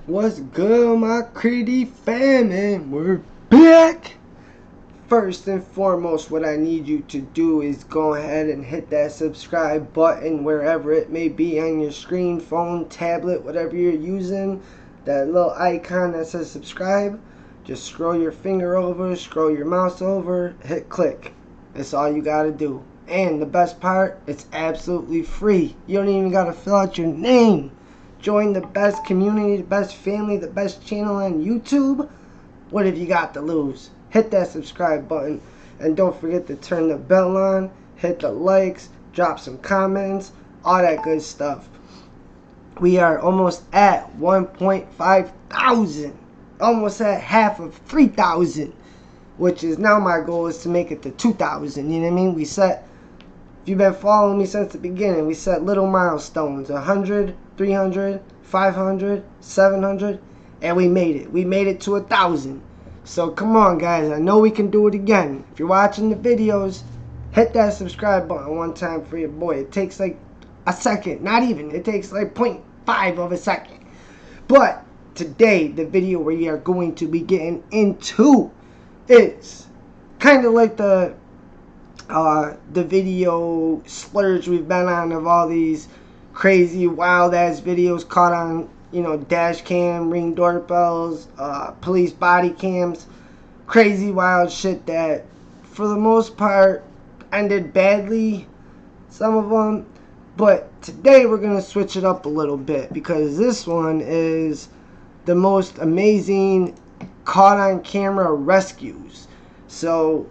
What's good, my Creedy family? We're back! First and foremost, what I need you to do is go ahead and hit that subscribe button wherever it may be on your screen, phone, tablet, whatever you're using. That little icon that says subscribe. Just scroll your finger over, scroll your mouse over, hit click. That's all you gotta do. And the best part, it's absolutely free. You don't even gotta fill out your name. Join the best community, the best family, the best channel on YouTube. What have you got to lose? Hit that subscribe button. And don't forget to turn the bell on, hit the likes, drop some comments, all that good stuff. We are almost at 1.5 thousand. Almost at half of 3,000. Which is now my goal is to make it to 2,000. You know what I mean? We set, if you've been following me since the beginning, we set little milestones. 100, 300, 500, 700, and we made it. We made it to 1,000. So come on, guys. I know we can do it again. If you're watching the videos, hit that subscribe button one time for your boy. It takes like a second. Not even. It takes like 0.5 of a second. But today, the video we are going to be getting into is kind of like the video splurge we've been on of all these crazy wild ass videos caught on, you know, dash cam, ring doorbells, police body cams, crazy wild shit that for the most part ended badly, some of them. But today we're gonna switch it up a little bit because this one is the most amazing caught on camera rescues. So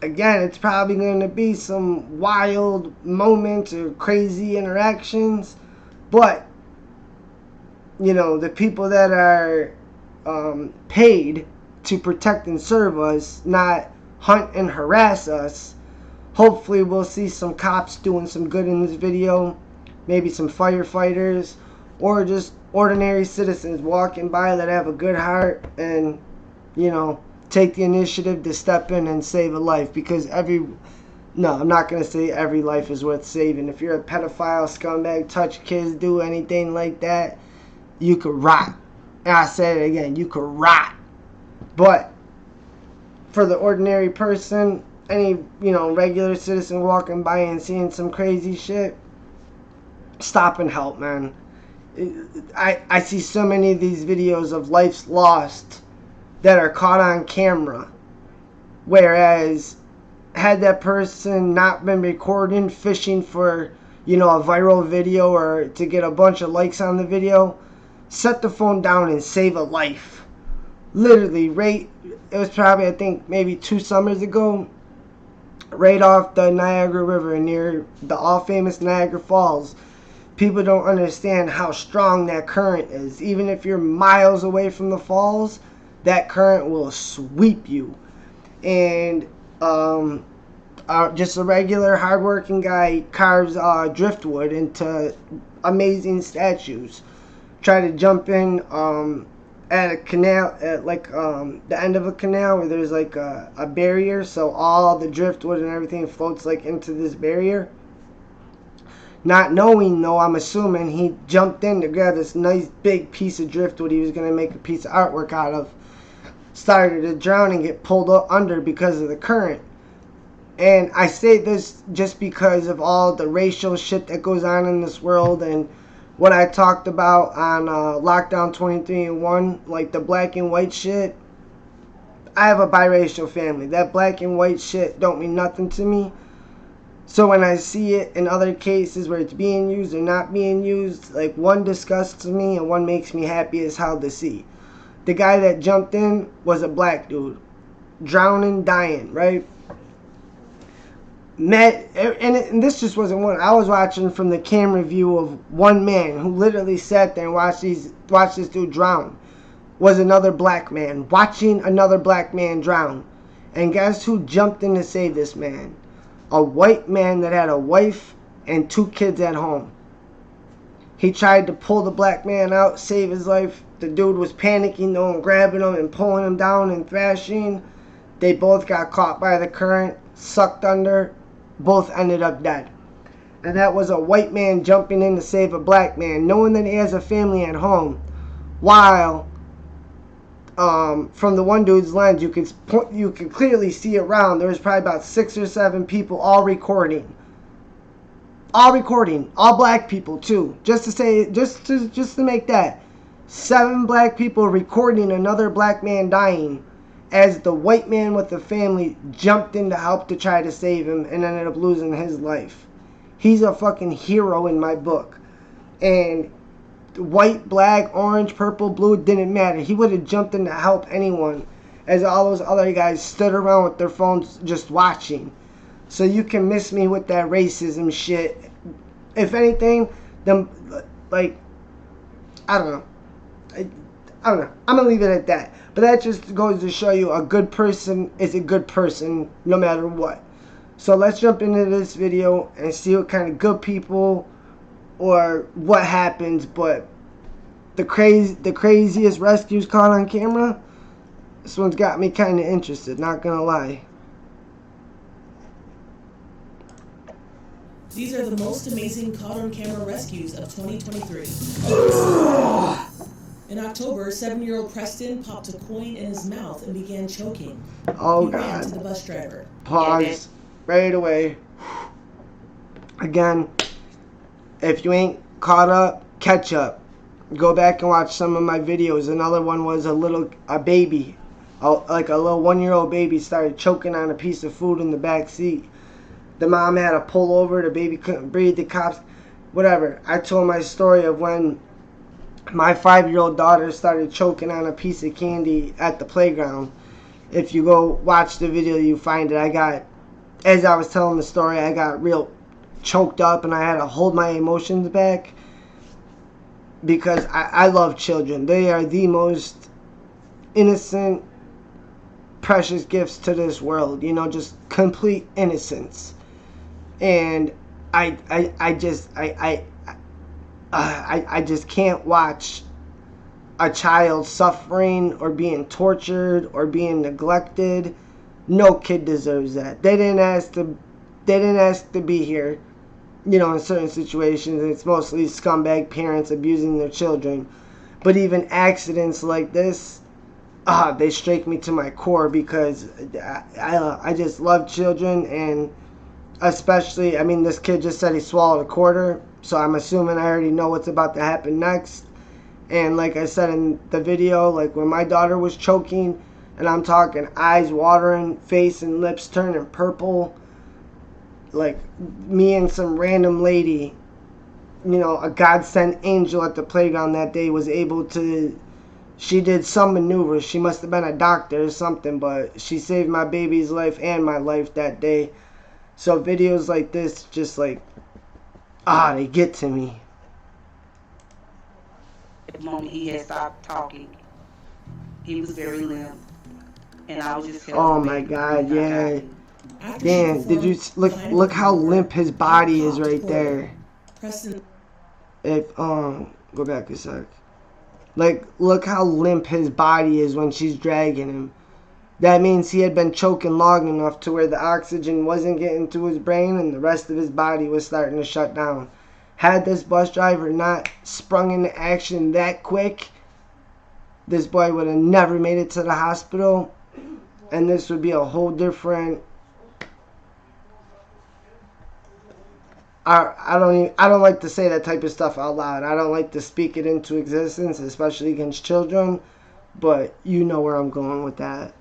again, it's probably going to be some wild moments or crazy interactions, but you know, the people that are paid to protect and serve us, not hunt and harass us, hopefully we'll see some cops doing some good in this video, maybe some firefighters, or just ordinary citizens walking by that have a good heart and, you know, take the initiative to step in and save a life. Because I'm not going to say every life is worth saving. If you're a pedophile, scumbag, touch kids, do anything like that, you could rot. And I said it again, you could rot. But for the ordinary person, any, you know, regular citizen walking by and seeing some crazy shit, stop and help, man. I see so many of these videos of lives lost that are caught on camera, whereas had that person not been recording, fishing for, you know, a viral video or to get a bunch of likes on the video, set the phone down and save a life. Literally, it was probably, I think, maybe 2 summers ago, right off the Niagara River near the all-famous Niagara Falls. People don't understand how strong that current is. Even if you're miles away from the falls, that current will sweep you. And just a regular hardworking guy carves driftwood into amazing statues. Try to jump in at a canal, at like the end of a canal where there's like a barrier, so all the driftwood and everything floats like into this barrier. Not knowing, though, I'm assuming he jumped in to grab this nice big piece of driftwood he was going to make a piece of artwork out of. Started to drown and get pulled under because of the current. And I say this just because of all the racial shit that goes on in this world and what I talked about on Lockdown 23-in-1, like the black and white shit. I have a biracial family. That black and white shit don't mean nothing to me. So when I see it in other cases where it's being used or not being used, like, one disgusts me and one makes me happy as hell to see. The guy that jumped in was a black dude. Drowning, dying, right? And this just wasn't one. I was watching from the camera view of one man who literally sat there and watched this dude drown. Was another black man watching another black man drown. And guess who jumped in to save this man? A white man that had a wife and 2 kids at home. He tried to pull the black man out, save his life. The dude was panicking though and grabbing him and pulling him down and thrashing. They both got caught by the current, sucked under, both ended up dead. And that was a white man jumping in to save a black man, knowing that he has a family at home. while from the one dude's lens, you could clearly see around. There was probably about 6 or 7 people all recording, all black people too. Just to make that 7 black people recording another black man dying, as the white man with the family jumped in to help to try to save him and ended up losing his life. He's a fucking hero in my book. And white, black, orange, purple, blue, it didn't matter. He would have jumped in to help anyone, as all those other guys stood around with their phones just watching. So you can miss me with that racism shit. If anything, them, like, I don't know. I don't know. I'm going to leave it at that. But that just goes to show you a good person is a good person no matter what. So let's jump into this video and see what kind of good people or what happens. But the craziest rescues caught on camera, this one's got me kind of interested, not going to lie. These are the most amazing caught on camera rescues of 2023. In October, 7-year-old Preston popped a coin in his mouth and began choking. Oh, he ran God. to the bus driver. Pause. Right away. Again, if you ain't caught up, catch up. Go back and watch some of my videos. Another one was a baby. Like a little 1-year-old baby started choking on a piece of food in the back seat. The mom had to pull over. The baby couldn't breathe. The cops, whatever. I told my story of when my 5-year-old daughter started choking on a piece of candy at the playground. If you go watch the video, you find it. As I was telling the story, I got real choked up and I had to hold my emotions back because I love children. They are the most innocent, precious gifts to this world. You know, just complete innocence. And I just can't watch a child suffering or being tortured or being neglected. No kid deserves that. They didn't ask to be here. You know, in certain situations, it's mostly scumbag parents abusing their children. But even accidents like this, they strike me to my core because I just love children, and especially, I mean, this kid just said he swallowed a quarter, so I'm assuming I already know what's about to happen next. And like I said in the video, like when my daughter was choking, and I'm talking eyes watering, face and lips turning purple, like me and some random lady, you know, a God-sent angel at the playground that day was able to, she did some maneuver. She must have been a doctor or something, but she saved my baby's life and my life that day. So videos like this just like, they get to me. The moment he had stopped talking, he was very limp. And I was just oh my God, yeah. Damn, did you look how limp his body is right there. If go back a sec. Like, look how limp his body is when she's dragging him. That means he had been choking long enough to where the oxygen wasn't getting to his brain and the rest of his body was starting to shut down. Had this bus driver not sprung into action that quick, this boy would have never made it to the hospital, and this would be a whole different. I don't like to say that type of stuff out loud. I don't like to speak it into existence, especially against children, but you know where I'm going with that.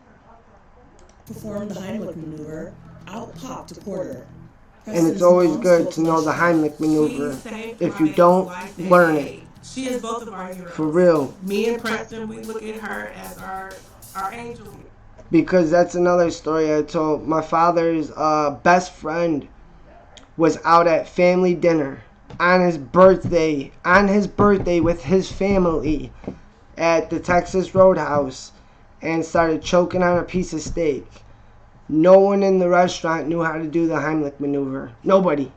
Performed the Heimlich maneuver, out popped a quarter. And it's always good to know the Heimlich maneuver. If you don't, learn it. She is both of our heroes. For real. Me and Preston, we look at her as our angel. Because that's another story I told. My father's best friend was out at family dinner on his birthday with his family at the Texas Roadhouse and started choking on a piece of steak. No one in the restaurant knew how to do the Heimlich maneuver. Nobody.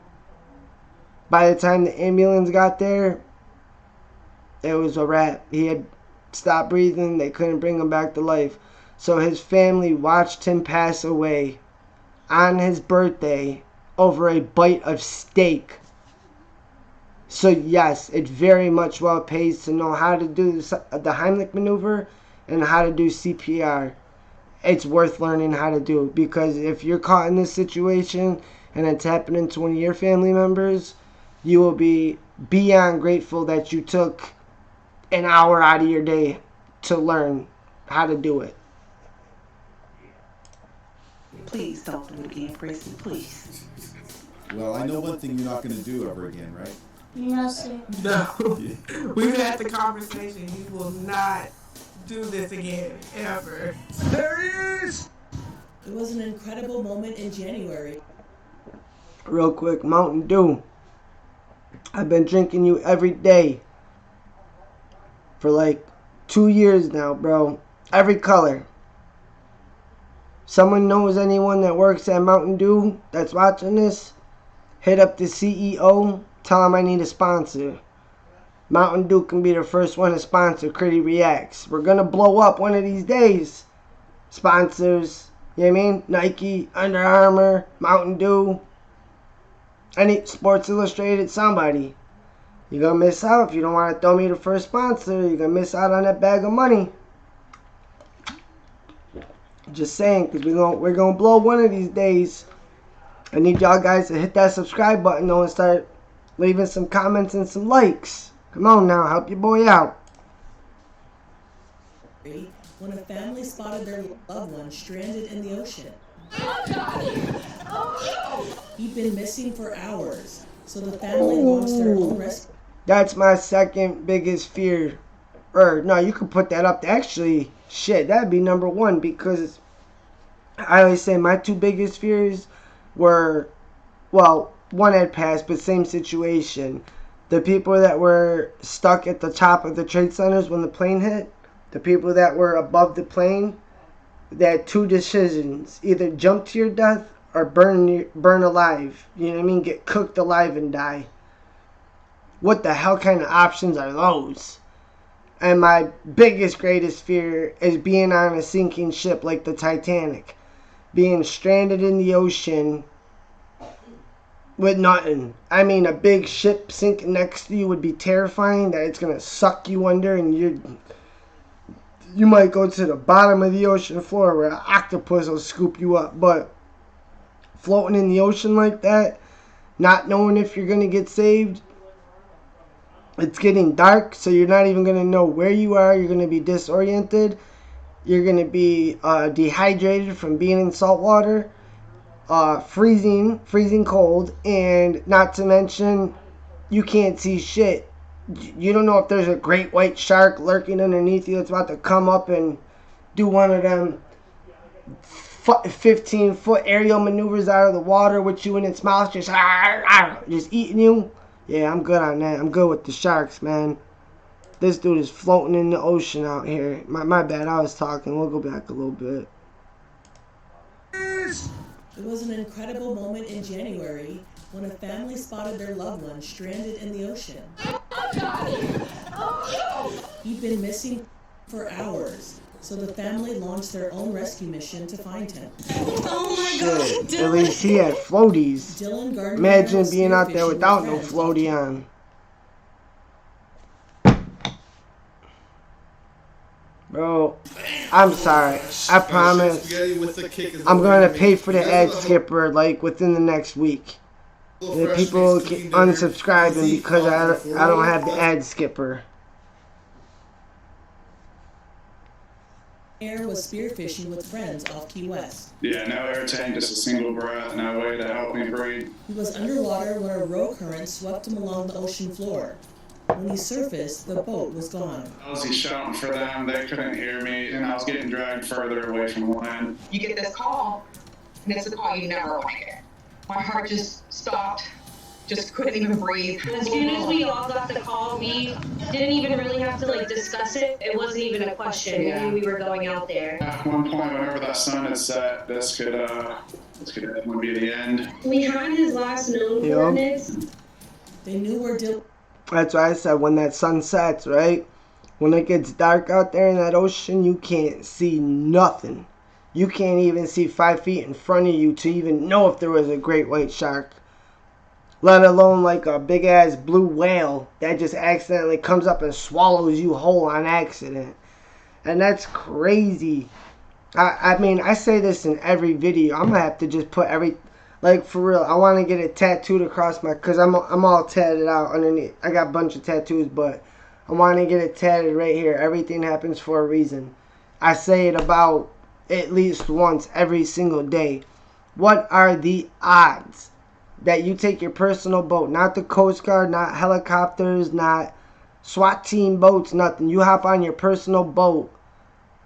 By the time the ambulance got there, it was a wrap. He had stopped breathing. They couldn't bring him back to life. So his family watched him pass away on his birthday over a bite of steak. So yes, it very much well pays to know how to do the Heimlich maneuver and how to do CPR. It's worth learning how to do, because if you're caught in this situation and it's happening to one of your family members, you will be beyond grateful that you took an hour out of your day to learn how to do it. Please don't do it again, Preston, please. Well, I know one thing you're not going to do ever again, right? No, sir. No. We've had the conversation. You will not do this again, ever. There he is! It was an incredible moment in January. Real quick, Mountain Dew. I've been drinking you every day for like 2 years now, bro. Every color. Someone knows anyone that works at Mountain Dew that's watching this? Hit up the CEO. Tell him I need a sponsor. Mountain Dew can be the first one to sponsor Critty Reacts. We're going to blow up one of these days. Sponsors, you know what I mean? Nike, Under Armour, Mountain Dew. Any Sports Illustrated, somebody. You're going to miss out if you don't want to throw me the first sponsor. You're going to miss out on that bag of money. Just saying, because we're going to blow one of these days. I need y'all guys to hit that subscribe button though and start leaving some comments and some likes. Come on now, help your boy out. When a family spotted their loved one stranded in the ocean. He'd been missing for hours, so the family launched their own rescue. That's my second biggest fear. Or, no, you could put that up to actually, shit, that'd be number one, because I always say my two biggest fears were, well, one had passed, but same situation. The people that were stuck at the top of the trade centers when the plane hit, the people that were above the plane, they had two decisions: either jump to your death or burn alive. You know what I mean? Get cooked alive and die. What the hell kind of options are those? And my biggest, greatest fear is being on a sinking ship like the Titanic. Being stranded in the ocean with nothing. I mean, a big ship sinking next to you would be terrifying, that it's going to suck you under and you might go to the bottom of the ocean floor where an octopus will scoop you up. But floating in the ocean like that, not knowing if you're going to get saved, it's getting dark, so you're not even going to know where you are. You're going to be disoriented. You're going to be dehydrated from being in salt water, freezing cold, and not to mention, you can't see shit. You don't know if there's a great white shark lurking underneath you that's about to come up and do one of them 15-foot aerial maneuvers out of the water with you in its mouth, just eating you. Yeah, I'm good on that. I'm good with the sharks, man. This dude is floating in the ocean out here. My bad, I was talking. We'll go back a little bit. It was an incredible moment in January when a family spotted their loved one stranded in the ocean. He'd been missing for hours, so the family launched their own rescue mission to find him. Oh my God, Shit, at least he had floaties. Dylan Gardner Imagine was being out there spearfishing without with no friends. floaty on. Bro, I'm sorry. I promise. I'm going to pay for the ad skipper like within the next week. And people keep unsubscribing because I don't have the ad skipper. Air was spearfishing with friends off Key West. Yeah, no air tank, just a single breath, no way to help me breathe. He was underwater when a row current swept him along the ocean floor. When he surfaced, the boat was gone. I was shouting for them, they couldn't hear me, and I was getting dragged further away from land. You get this call, and it's a call you never want to get. My heart just stopped, just couldn't even breathe. As soon as we all got the call, we didn't even really have to discuss it. It wasn't even a question. Yeah. We knew we were going out there. At one point, whenever that sun had set, this could definitely be the end. We had his last known Yep. coordinates. They knew where Dylan That's why I said when that sun sets, right? When it gets dark out there in that ocean, you can't see nothing. You can't even see 5 feet in front of you to even know if there was a great white shark. let alone like a big ass blue whale that just accidentally comes up and swallows you whole on accident. And that's crazy. I mean, I say this in every video. I'm gonna have to just put every, like, for real, I want to get it tattooed across my, because I'm all tatted out underneath. I got a bunch of tattoos, but I want to get it tatted right here. Everything happens for a reason. I say it about at least once every single day. What are the odds that you take your personal boat, not the Coast Guard, not helicopters, not SWAT team boats, nothing. You hop on your personal boat,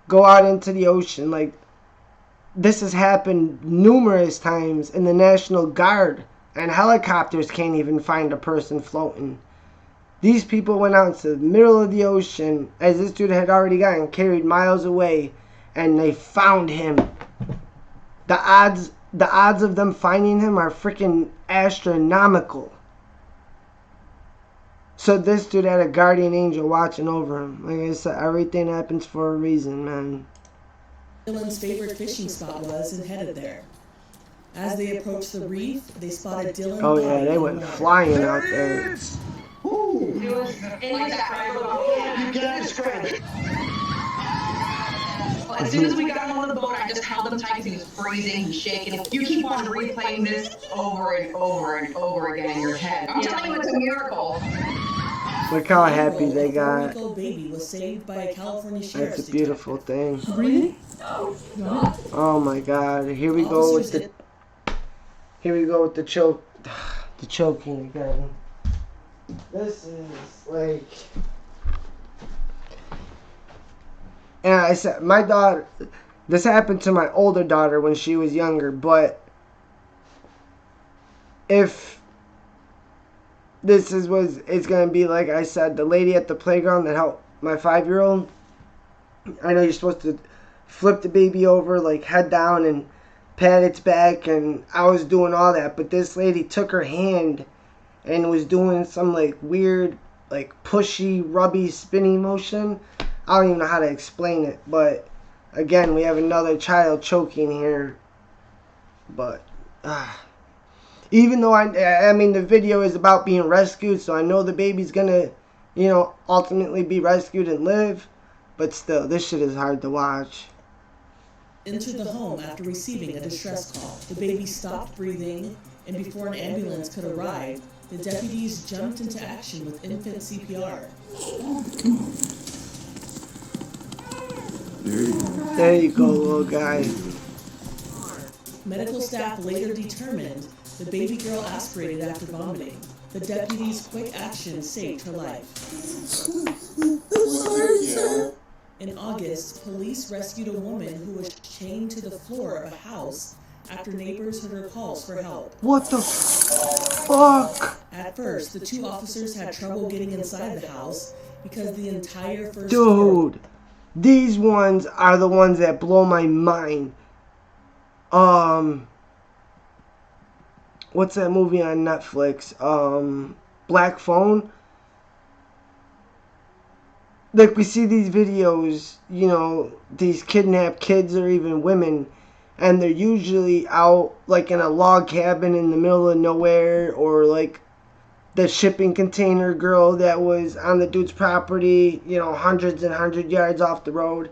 go out into the ocean. Like, this has happened numerous times, and the National Guard and helicopters can't even find a person floating. These people went out into the middle of the ocean, as this dude had already gotten carried miles away, and they found him. The odds of them finding him are freaking astronomical. So this dude had a guardian angel watching over him. Like I said, everything happens for a reason, man. Dylan's favorite fishing spot was and headed there. As they approached the reef, they spotted Dylan. Oh yeah, they went flying out there. It was indescribable. You can't describe it. Well, as soon as we got him on the boat, I just held him tight because he was freezing and shaking. You keep on replaying this over and over and over again in your head. I'm telling you, it's a miracle. Look how happy they got. A 4-week-old baby was saved by a California sheriff's That's a beautiful thing. detective. Oh my God! Here we go with the. Here we go with the choking again. This is like. And I said, my daughter. This happened to my older daughter when she was younger, but if this is what it's gonna be, like I said, the lady at the playground that helped my 5-year-old. I know you're supposed to flip the baby over, like head down and pat its back, and I was doing all that, but this lady took her hand and was doing some like weird, like pushy, rubby, spinny motion. I don't even know how to explain it, but again, we have another child choking here. But even though I mean, the video is about being rescued, so I know the baby's gonna, you know, ultimately be rescued and live, but still, this shit is hard to watch. Entered the home after receiving a distress call. The baby stopped breathing, and before an ambulance could arrive, the deputies jumped into action with infant CPR. There you go, little guy. Medical staff later determined the baby girl aspirated after vomiting. The deputies' quick action saved her life. In August, police rescued a woman who was chained to the floor of a house after neighbors heard her calls for help. What the fuck? At first, the two officers had trouble getting inside the house because the entire first Dude, floor... these ones are the ones that blow my mind. What's that movie on Netflix? Black Phone? Like, we see these videos, you know, these kidnapped kids or even women, and they're usually out, like, in a log cabin in the middle of nowhere, or, like, the shipping container girl that was on the dude's property, you know, hundreds and hundred yards off the road.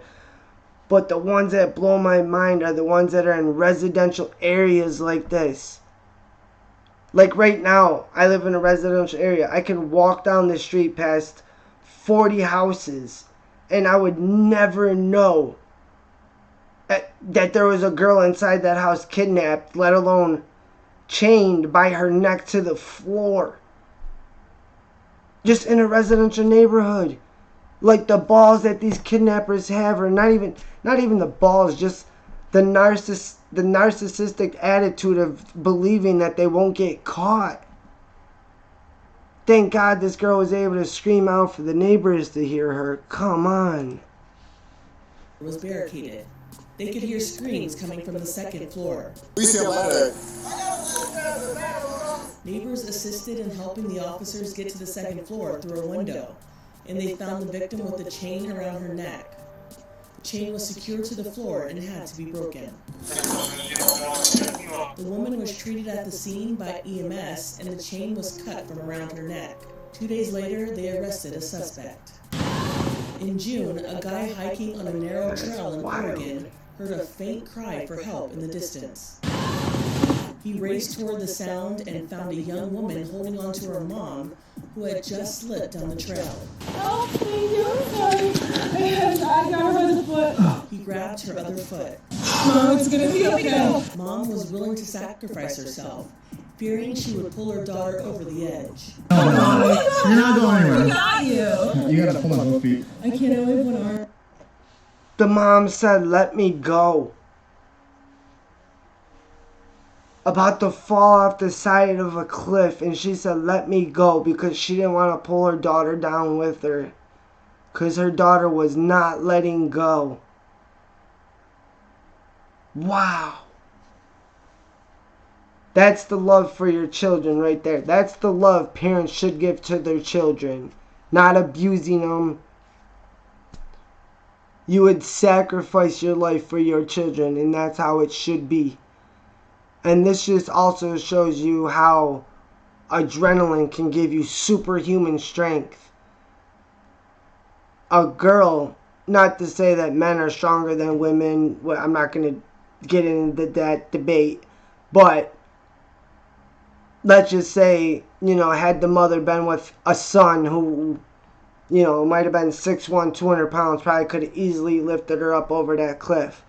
But the ones that blow my mind are the ones that are in residential areas like this. Like right now, I live in a residential area. I can walk down the street past 40 houses, and I would never know that there was a girl inside that house kidnapped, let alone chained by her neck to the floor. Just in a residential neighborhood. Like, the balls that these kidnappers have are not even the balls, just the narcissistic attitude of believing that they won't get caught. Thank God this girl was able to scream out for the neighbors to hear her. Come on. It was barricaded. They could hear screams coming from the second floor. We see a ladder. Neighbors assisted in helping the officers get to the second floor through a window, and they found the victim with a chain around her neck. chain was secured to the floor and had to be broken. The woman was treated at the scene by EMS and the chain was cut from around her neck. 2 days later, they arrested a suspect. In June, a guy hiking on a narrow trail in Oregon heard a faint cry for help in the distance. He raced toward the sound and found a young woman holding onto her mom who had just slipped down the trail. Oh, thank you. I'm sorry. I got her by the foot. He grabbed her other foot. Mom, it's gonna be okay. Mom was willing to sacrifice herself, fearing she would pull her daughter over the edge. Oh, You're not going anywhere. I got you. You gotta pull on both feet. I can't only have one arm. The mom said, "Let me go." About to fall off the side of a cliff, and she said, "Let me go," because she didn't want to pull her daughter down with her, because her daughter was not letting go. Wow. That's the love for your children right there. That's the love parents should give to their children, not abusing them. You would sacrifice your life for your children, and that's how it should be. And this just also shows you how adrenaline can give you superhuman strength. A girl, not to say that men are stronger than women, well, I'm not going to get into that debate, but let's just say, had the mother been with a son who, might have been 6'1", 200 pounds, probably could have easily lifted her up over that cliff.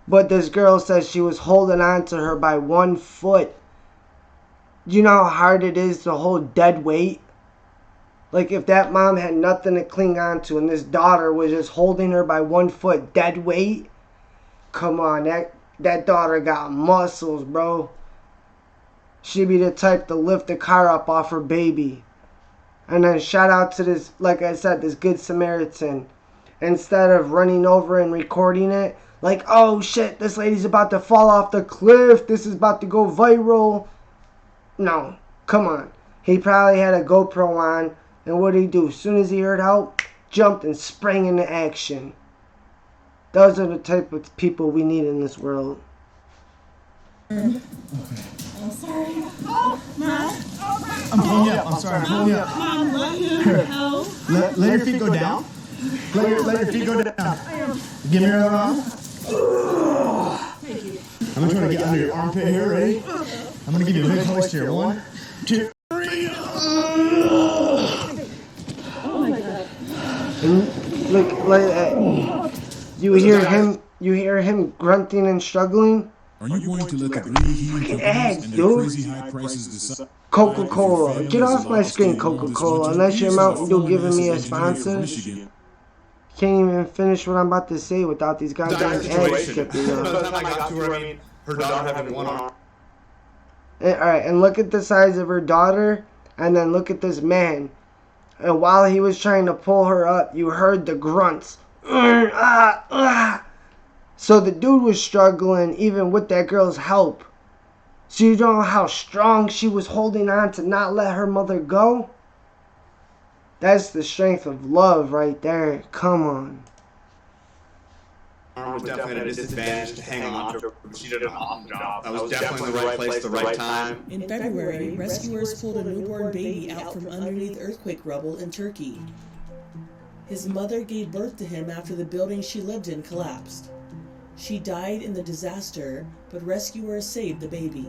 But this girl says she was holding on to her by 1 foot. You know how hard it is to hold dead weight? Like if that mom had nothing to cling on to and this daughter was just holding her by 1 foot dead weight? Come on, that daughter got muscles, bro. She'd be the type to lift the car up off her baby. And then shout out to this, like I said, this Good Samaritan. Instead of running over and recording it, like, oh shit, this lady's about to fall off the cliff. This is about to go viral. No, come on. He probably had a GoPro on. And what did he do? As soon as he heard help, jumped and sprang into action. Those are the type of people we need in this world. I'm sorry. Oh, Mom. I'm pulling you up. I'm sorry. I'm pulling you up. Mom, let him help. Let your feet go down. Let your feet go down. Give me your other arm. Thank you. I'm gonna try to get under your armpit here. Ready? I'm gonna give you a big hoist here. 1, 2, 3. Oh my God. And look, you hear him grunting and struggling? Are you going to let the greedy heathen companies and their crazy high prices decide? Coca-Cola. Get off my screen, Coca-Cola. Unless you're Mountain Dew giving me a sponsor. Can't even finish what I'm about to say without these goddamn ads skipping up. By the time I got to her, her daughter having 1 arm. Alright, and look at the size of her daughter, and then look at this man. And while he was trying to pull her up, you heard the grunts. So the dude was struggling even with that girl's help. So you know how strong she was holding on to not let her mother go? That's the strength of love right there. Come on. I was definitely at a disadvantage to hang on to her. She did an awesome job. I was definitely in the right place at the right time. In February, rescuers pulled a newborn baby out from underneath earthquake rubble in Turkey. His mother gave birth to him after the building she lived in collapsed. She died in the disaster, but rescuers saved the baby.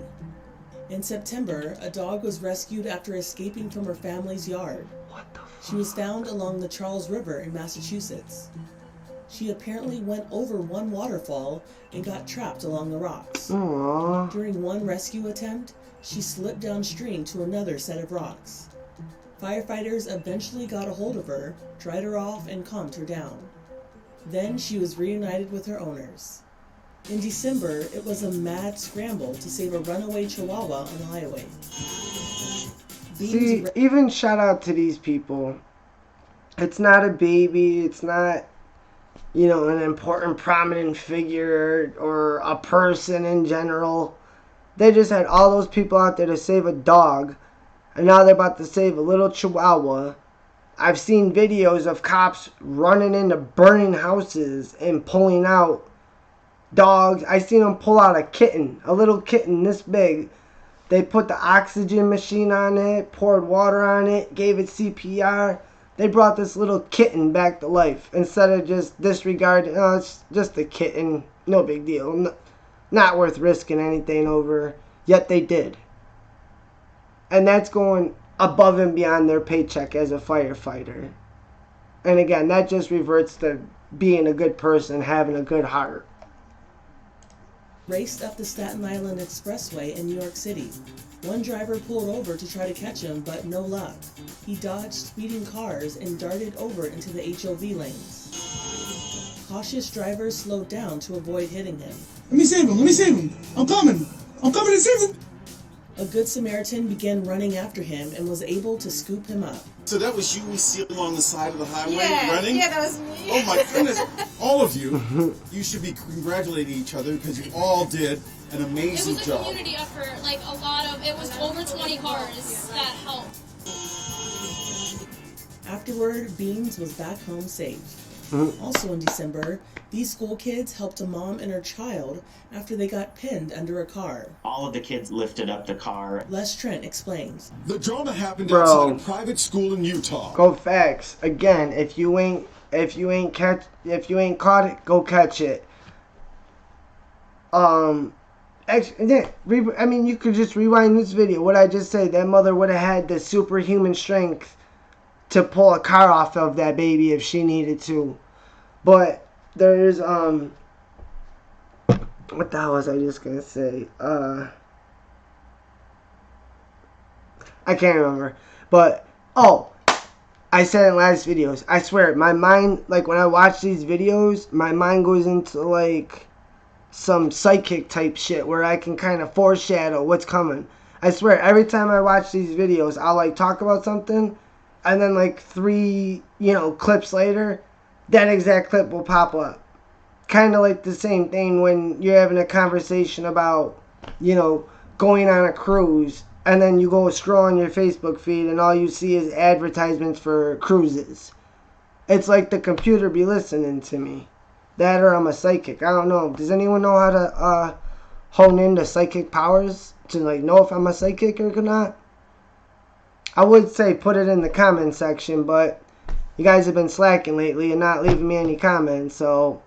In September, a dog was rescued after escaping from her family's yard. She was found along the Charles River in Massachusetts. She apparently went over one waterfall and got trapped along the rocks. Aww. During one rescue attempt, she slipped downstream to another set of rocks. Firefighters eventually got a hold of her, dried her off, and calmed her down. Then she was reunited with her owners. In December, it was a mad scramble to save a runaway chihuahua on the highway. See, even shout out to these people. It's not a baby, it's not, an important prominent figure or a person in general. They just had all those people out there to save a dog, and now they're about to save a little chihuahua I've seen videos of cops running into burning houses and pulling out dogs. I seen them pull out a kitten, a little kitten this big. They put the oxygen machine on it, poured water on it, gave it CPR. They brought this little kitten back to life instead of just disregarding, oh, it's just a kitten, no big deal, not worth risking anything over, yet they did. And that's going above and beyond their paycheck as a firefighter. And again, that just reverts to being a good person, having a good heart. Raced up the Staten Island Expressway in New York City. One driver pulled over to try to catch him, but no luck. He dodged speeding cars and darted over into the HOV lanes. Cautious drivers slowed down to avoid hitting him. Let me save him, let me save him. I'm coming to save him. A good Samaritan began running after him and was able to scoop him up. So that was you we see along the side of the highway running? Yeah, that was me. Oh my goodness. All of you. You should be congratulating each other because you all did an amazing job. It was a community effort. Like it was over 20 cars that helped. Afterward, Beans was back home safe. Also in December, these school kids helped a mom and her child after they got pinned under a car. All of the kids lifted up the car. Les Trent explains. The drama happened outside a private school in Utah. Go facts. Again, if you ain't caught it, go catch it. I mean, you could just rewind this video. What I just said, that mother would have had the superhuman strength to pull a car off of that baby if she needed to. But there's what the hell was I just gonna say? I can't remember. But I said in last videos, I swear my mind, like when I watch these videos, my mind goes into like some psychic type shit where I can kind of foreshadow what's coming. I swear every time I watch these videos, I'll like talk about something, and then like 3 clips later, that exact clip will pop up. Kind of like the same thing when you're having a conversation about, going on a cruise, and then you go scroll on your Facebook feed and all you see is advertisements for cruises. It's like the computer be listening to me. That or I'm a psychic. I don't know. Does anyone know how to hone into psychic powers to like know if I'm a psychic or not? I would say put it in the comment section, but you guys have been slacking lately and not leaving me any comments, so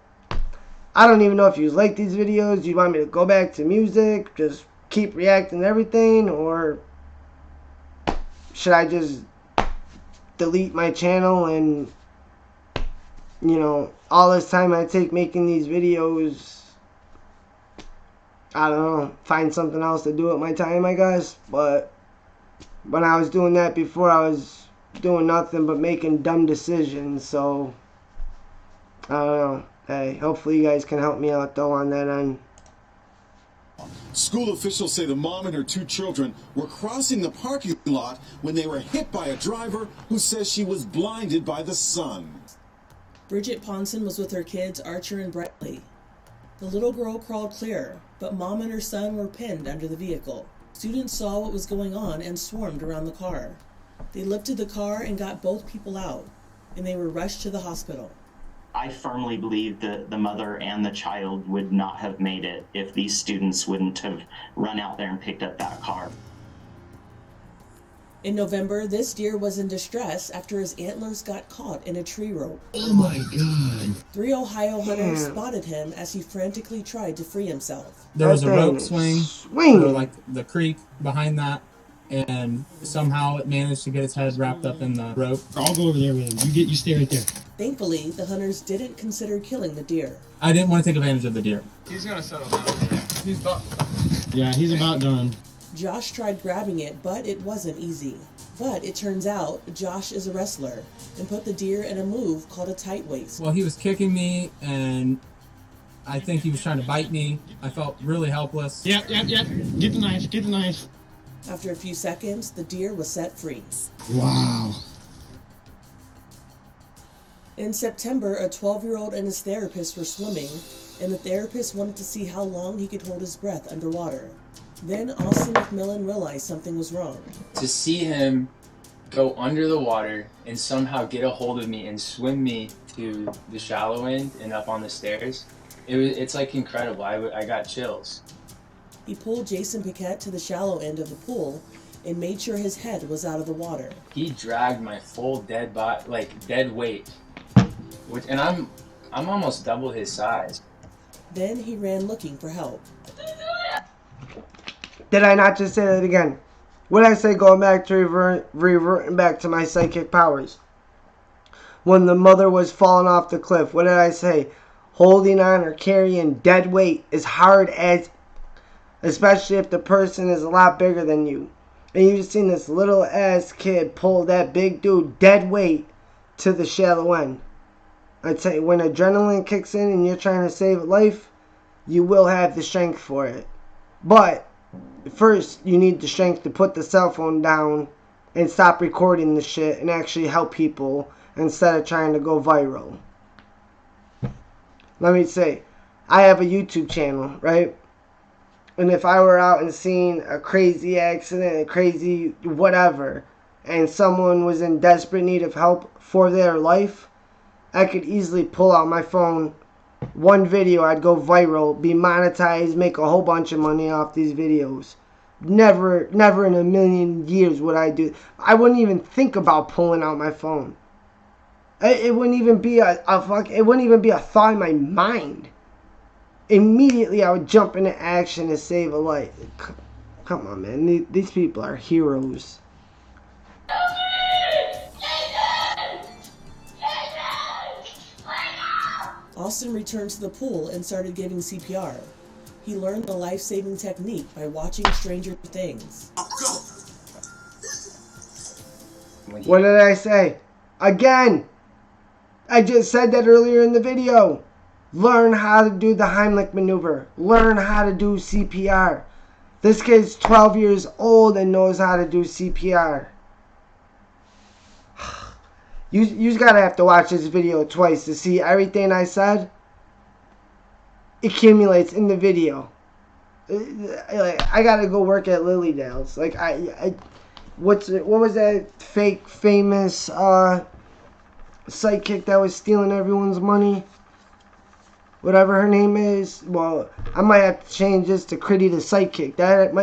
I don't even know if you like these videos. Do you want me to go back to music, just keep reacting to everything, or should I just delete my channel and, all this time I take making these videos, I don't know, find something else to do with my time, I guess. But when I was doing that before, I was doing nothing but making dumb decisions, so I don't know. Hey, hopefully you guys can help me out though on that end. School officials say the mom and her 2 children were crossing the parking lot when they were hit by a driver who says she was blinded by the sun. Bridget Ponson was with her kids Archer and Bradley. The little girl crawled clear, but mom and her son were pinned under the vehicle. Students saw what was going on and swarmed around the car. They lifted the car and got both people out, and they were rushed to the hospital. I firmly believe that the mother and the child would not have made it if these students wouldn't have run out there and picked up that car. In November, this deer was in distress after his antlers got caught in a tree rope. Oh my God. 3 Ohio hunters spotted him as he frantically tried to free himself. There was a rope swing for like the creek behind that, and somehow it managed to get its head wrapped up in the rope. I'll go over there with him. You stay right there. Thankfully, the hunters didn't consider killing the deer. I didn't want to take advantage of the deer. He's gonna settle down. He's about done. Josh tried grabbing it, but it wasn't easy. But it turns out Josh is a wrestler and put the deer in a move called a tight waist. Well, he was kicking me, and I think he was trying to bite me. I felt really helpless. Yep. Get the knife. After a few seconds, the deer was set free. Wow. In September, a 12-year-old and his therapist were swimming, and the therapist wanted to see how long he could hold his breath underwater. Then Austin McMillan realized something was wrong. To see him go under the water and somehow get a hold of me and swim me to the shallow end and up on the stairs. It's like incredible. I got chills. He pulled Jason Paquette to the shallow end of the pool and made sure his head was out of the water. He dragged my full dead body, dead weight, and I'm almost double his size. Then he ran looking for help. Did I not just say that again? What did I say going back to reverting back to my psychic powers? When the mother was falling off the cliff, what did I say? Holding on or carrying dead weight is hard as, especially if the person is a lot bigger than you. And you've seen this little ass kid pull that big dude dead weight to the shallow end. I tell you, when adrenaline kicks in and you're trying to save a life, you will have the strength for it. But first, you need the strength to put the cell phone down and stop recording the shit and actually help people instead of trying to go viral. Let me say, I have a YouTube channel, right? And if I were out and seeing a crazy accident, a crazy whatever, and someone was in desperate need of help for their life, I could easily pull out my phone. One video, I'd go viral, be monetized, make a whole bunch of money off these videos. Never in a million years would I do. I wouldn't even think about pulling out my phone. It wouldn't even be it wouldn't even be a thought in my mind. Immediately, I would jump into action to save a life. Come on, man. These people are heroes. Austin returned to the pool and started giving CPR. He learned the life-saving technique by watching Stranger Things. What did I say? Again! I just said that earlier in the video. Learn how to do the Heimlich maneuver. Learn how to do CPR. This kid's 12 years old and knows how to do CPR. You gotta have to watch this video twice to see everything I said accumulates in the video. I gotta go work at Lilydale's. What was that fake famous psychic that was stealing everyone's money? Whatever her name is. Well, I might have to change this to Critty the Psychic. That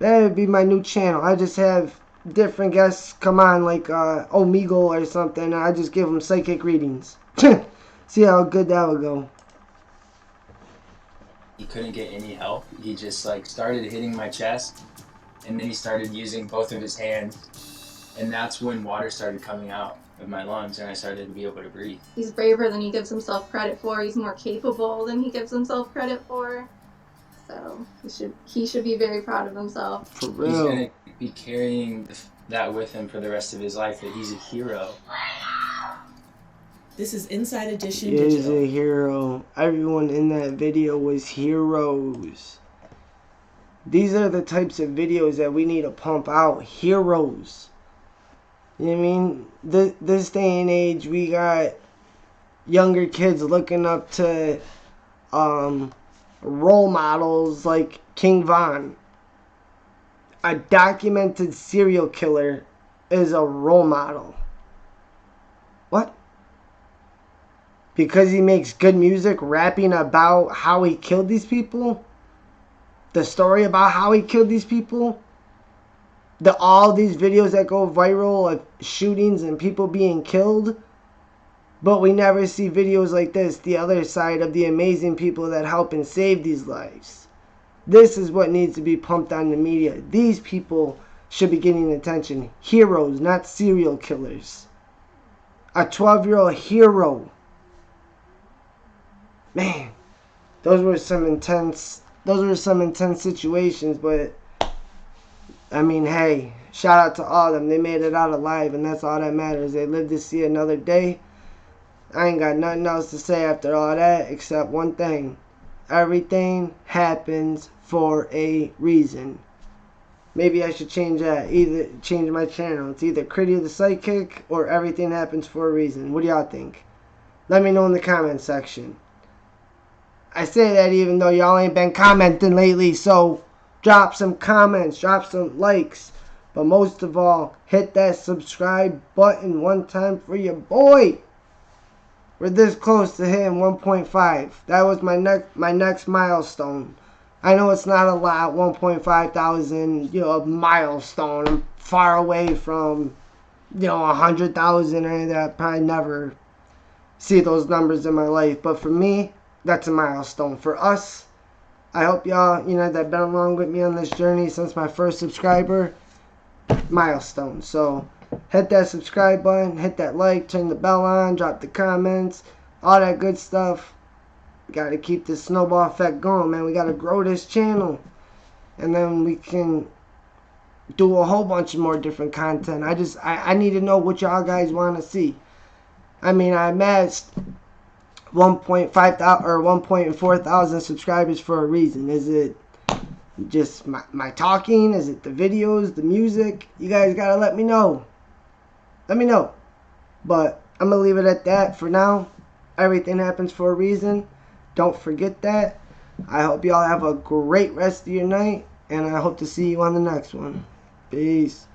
would be my new channel. I just have different guests come on, like Omegle or something, and I just give them psychic readings. See how good that would go. He couldn't get any help. He just started hitting my chest, and then he started using both of his hands, and that's when water started coming out of my lungs and I started to be able to breathe. He's braver than he gives himself credit for. He's more capable than he gives himself credit for. So he should be very proud of himself. For real. He's gonna be carrying that with him for the rest of his life, that he's a hero. This is Inside Edition He is Digital. a hero. Everyone in that video was heroes. These are the types of videos that we need to pump out. Heroes. You know what I mean? This day and age, we got younger kids looking up to role models like King Von. A documented serial killer is a role model. What? Because he makes good music rapping about how he killed these people? The story about how he killed these people? All these videos that go viral of shootings and people being killed? But we never see videos like this, the other side of the amazing people that help and save these lives. This is what needs to be pumped on the media. These people should be getting attention. Heroes, not serial killers. A 12-year-old hero. Man, those were some intense situations, but I mean, hey, shout out to all of them. They made it out alive, and that's all that matters. They lived to see another day. I ain't got nothing else to say after all that except one thing. Everything happens for a reason. Maybe I should change that. Either change my channel. It's either Critty the Psychic or Everything Happens for a Reason. What do y'all think? Let me know in the comment section. I say that even though y'all ain't been commenting lately, so drop some comments, drop some likes, But most of all, hit that subscribe button one time for your boy. We're this close to hitting 1.5. That was my next milestone. I know it's not a lot, 1.5 thousand, milestone. I'm far away from, 100,000 or anything. I'd probably never see those numbers in my life. But for me, that's a milestone. For us, I hope y'all, that been along with me on this journey since my first subscriber, milestone. So hit that subscribe button, hit that like, turn the bell on, drop the comments, all that good stuff. We got to keep this snowball effect going, man. We got to grow this channel. And then we can do a whole bunch of more different content. I need to know what y'all guys want to see. I mean, I amassed 1.5 or 1.4 thousand subscribers for a reason. Is it just my talking? Is it the videos, the music? You guys got to let me know. Let me know. But I'm going to leave it at that for now. Everything happens for a reason. Don't forget that. I hope y'all have a great rest of your night. And I hope to see you on the next one. Peace.